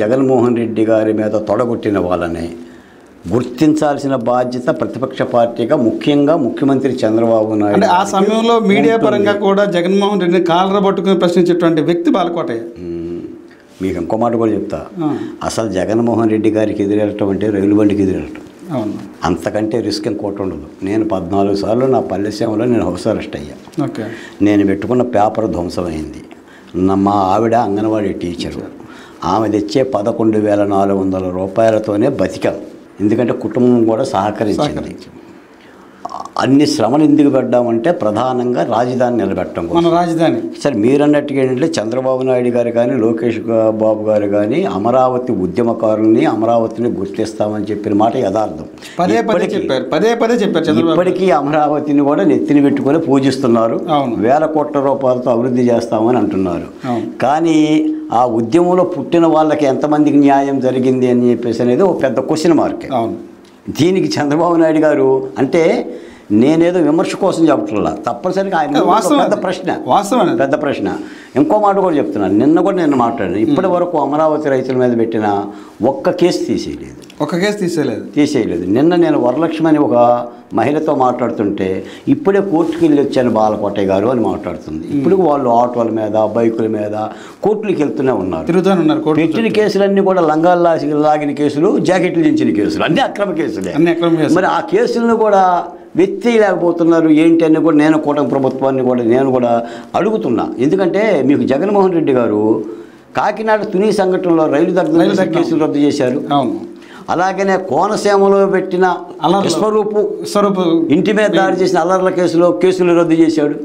జగన్మోహన్ రెడ్డి గారి మీద తొడగొట్టిన వాళ్ళని గుర్తించాల్సిన బాధ్యత ప్రతిపక్ష పార్టీగా ముఖ్యంగా ముఖ్యమంత్రి చంద్రబాబు నాయుడు. అంటే ఆ సమయంలో మీడియా పరంగా కూడా జగన్మోహన్ రెడ్డిని కాలర పట్టుకుని ప్రశ్నించేటువంటి వ్యక్తి బాలకోటయ్య. మీకు ఇంకో మాట కూడా చెప్తా, అసలు జగన్మోహన్ రెడ్డి గారికి ఎదురెళ్ళటం అంటే రైలు బండికి ఎదురెళ్ళటం, అవును, అంతకంటే రిస్క్ ఇంకోటి ఉండదు. నేను 14 సార్లు నా పల్లెసీమలో నేను హౌస్ అరెస్ట్ అయ్యా. ఓకే, నేను పెట్టుకున్న పేపర్ ధ్వంసమైంది. మా ఆవిడ అంగన్వాడీ టీచరు, ఆమె తెచ్చే 11,400 రూపాయలతోనే బతికాం. ఎందుకంటే కుటుంబం కూడా సహకరించింది. అన్ని శ్రమలు ఎందుకు పెట్టామంటే ప్రధానంగా రాజధాని నిలబెట్టడం మన రాజధాని. సరే, మీరన్నట్టుగా ఏంటంటే చంద్రబాబు నాయుడు గారు కానీ లోకేష్ బాబు గారు కానీ అమరావతి ఉద్యమకారుల్ని అమరావతిని గుర్తిస్తామని చెప్పిన మాట యథార్థం. పదే పదే చెప్పారు. ఇప్పటికీ అమరావతిని కూడా నెత్తిని పెట్టుకొని పూజిస్తున్నారు. 1,000 కోట్ల రూపాయలతో అభివృద్ధి చేస్తామని అంటున్నారు. కానీ ఆ ఉద్యమంలో పుట్టిన వాళ్ళకి ఎంతమందికి న్యాయం జరిగింది అని చెప్పేసి అనేది ఒక పెద్ద క్వశ్చన్ మార్క్. దీనికి చంద్రబాబు నాయుడు గారు అంటే నేనేదో విమర్శ కోసం చెప్పట్లా, తప్పనిసరిగా ఆయన పెద్ద ప్రశ్న. ఇంకో మాట కూడా చెప్తున్నాను, నిన్న కూడా నేను మాట్లాడాను. ఇప్పటి వరకు అమరావతి రైతుల మీద పెట్టిన ఒక్క కేసు తీసేయలేదు. నిన్న నేను వరలక్ష్మి అని ఒక మహిళతో మాట్లాడుతుంటే ఇప్పుడే కోర్టుకి వెళ్ళి వచ్చాను బాలకోటయ్య గారు అని మాట్లాడుతుంది. ఇప్పుడు వాళ్ళు ఆటోల మీద బైకుల మీద కోర్టులకు వెళ్తూనే ఉన్నారు. పెట్టిన కేసులన్నీ కూడా లంగాలు లాగిన కేసులు, జాకెట్లు దించిన కేసులు, అన్నీ అక్రమ కేసులే. మరి ఆ కేసులను కూడా లేకపోతున్నారు ఏంటి అని కూడా నేను కూటమి ప్రభుత్వాన్ని కూడా నేను కూడా అడుగుతున్నా. ఎందుకంటే మీకు జగన్మోహన్ రెడ్డి గారు కాకినాడ తుని సంఘటనలో రైలు దగ్గర కేసులు రద్దు చేశారు. అలాగనే కోనసీమలో పెట్టిన స్వరూపు ఇంటి మీద దాడి చేసిన అల్లర్ల కేసులు రద్దు చేశాడు.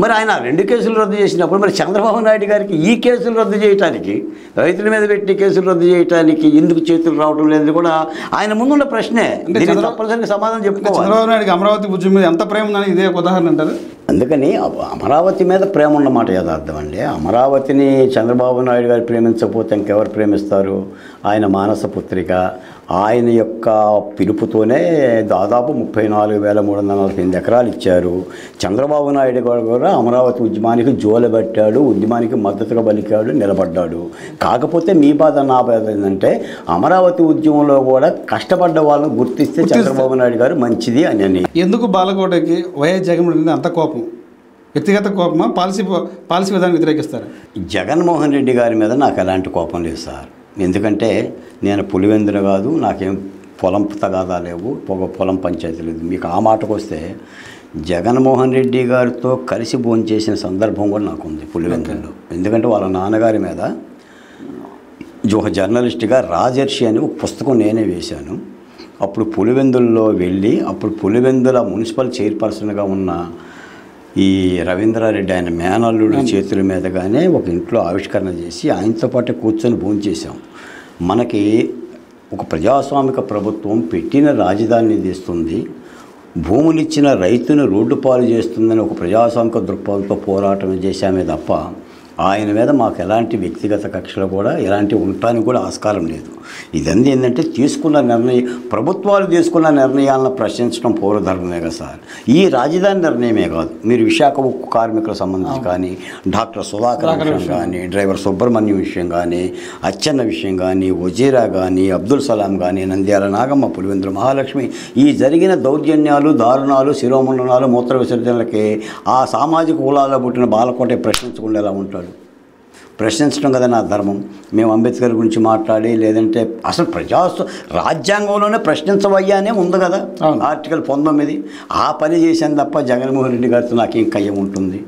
మరి ఆయన 2 కేసులు రద్దు చేసినప్పుడు మరి చంద్రబాబు నాయుడు గారికి ఈ కేసులు రద్దు చేయడానికి, రైతుల మీద పెట్టిన కేసులు రద్దు చేయడానికి ఎందుకు చేతులు రావడం లేదు కూడా ఆయన ముందున్న ప్రశ్నే. తప్పనిసరిగా సమాధానం చెప్పుకోవాలి. చంద్రబాబు నాయుడుకి అమరావతి ఉద్యమం మీద ఎంత ప్రేమ ఉందని ఇదే ఉదాహరణ అంటారు. అందుకని అమరావతి మీద ప్రేమ ఉన్నమాట యథార్థం అండి. అమరావతిని చంద్రబాబు నాయుడు గారు ప్రేమించకపోతే ఇంకెవరు ప్రేమిస్తారు? ఆయన మానస పుత్రిక, ఆయన యొక్క పిలుపుతోనే దాదాపు 34,348 ఎకరాలు ఇచ్చారు. చంద్రబాబు నాయుడు గారు కూడా అమరావతి ఉద్యమానికి జోలెబట్టాడు, ఉద్యమానికి మద్దతుగా పలికాడు, నిలబడ్డాడు. కాకపోతే మీ బాధ నా బాధ ఏంటంటే అమరావతి ఉద్యమంలో కూడా కష్టపడ్డ వాళ్ళని గుర్తిస్తే చంద్రబాబు నాయుడు గారు మంచిది అని. ఎందుకు బాలకోటకి వైఎస్ జగన్మోహన్ రెడ్డి అంత కోపం? వ్యక్తిగత కోపమా, పాలసీ విధానం వ్యతిరేకిస్తారు? జగన్మోహన్ రెడ్డి గారి మీద నాకు ఎలాంటి కోపం లేదు సార్. ఎందుకంటే నేను పులివెందున కాదు, నాకేం పొలం తగాదా లేవు, పొలం పంచాయతీ లేదు. మీకు ఆ మాటకు వస్తే జగన్మోహన్ రెడ్డి గారితో కలిసి భోంచేసిన సందర్భం కూడా నాకు ఉంది పులివెందులో. ఎందుకంటే వాళ్ళ నాన్నగారి మీద ఒక జర్నలిస్ట్గా రాజర్షి అని ఒక పుస్తకం నేనే వేశాను. అప్పుడు పులివెందుల్లో వెళ్ళి అప్పుడు పులివెందుల మున్సిపల్ చైర్పర్సన్గా ఉన్న ఈ రవీంద్రారెడ్డి ఆయన మేనల్లుడి చేతుల మీదగానే ఒక ఇంట్లో ఆవిష్కరణ చేసి ఆయనతో పాటు కూర్చొని భోంచేసాం. మనకి ఒక ప్రజాస్వామిక ప్రభుత్వం పెట్టిన రాజధానిని తీస్తుంది, భూములు ఇచ్చిన రైతును రోడ్డు పాలు చేస్తుందని ఒక ప్రజాస్వామిక దృక్పథంతో పోరాటం చేశామే తప్ప ఆయన మీద మాకు ఎలాంటి వ్యక్తిగత కక్షలు కూడా ఎలాంటి ఉండటానికి కూడా ఆస్కారం లేదు. ఇదంతా ఏంటంటే ప్రభుత్వాలు తీసుకున్న నిర్ణయాలను ప్రశ్నించడం పౌరధర్మమే కదా సార్. ఈ రాజధాని నిర్ణయమే కాదు, మీరు విశాఖ ఉక్కు కార్మికులకు సంబంధించి కానీ, డాక్టర్ సుధాకర్ విషయం కానీ, డ్రైవర్ సుబ్రహ్మణ్యం విషయం కానీ, అచ్చెన్న విషయం కానీ, వజీరా కానీ, అబ్దుల్ సలాం కానీ, నంద్యాల నాగమ్మ, పులివెందుల మహాలక్ష్మి, ఈ జరిగిన దౌర్జన్యాలు, దారుణాలు, శిరోమండనాలు, మూత్ర విసర్జనలకి ఆ సామాజిక కులాల్లో పుట్టిన బాలకోట ప్రశ్నించకుండా ఎలా ఉంటాడు? ప్రశ్నించడం కదా నా ధర్మం. మేము అంబేద్కర్ గురించి మాట్లాడి లేదంటే అసలు రాజ్యాంగంలోనే ప్రశ్నించవయ్యానే ఉంది కదా, ఆర్టికల్ 19. ఆ పని చేశాను తప్ప జగన్మోహన్ రెడ్డి గారితో నాకేం కయ్యం ఉంటుంది?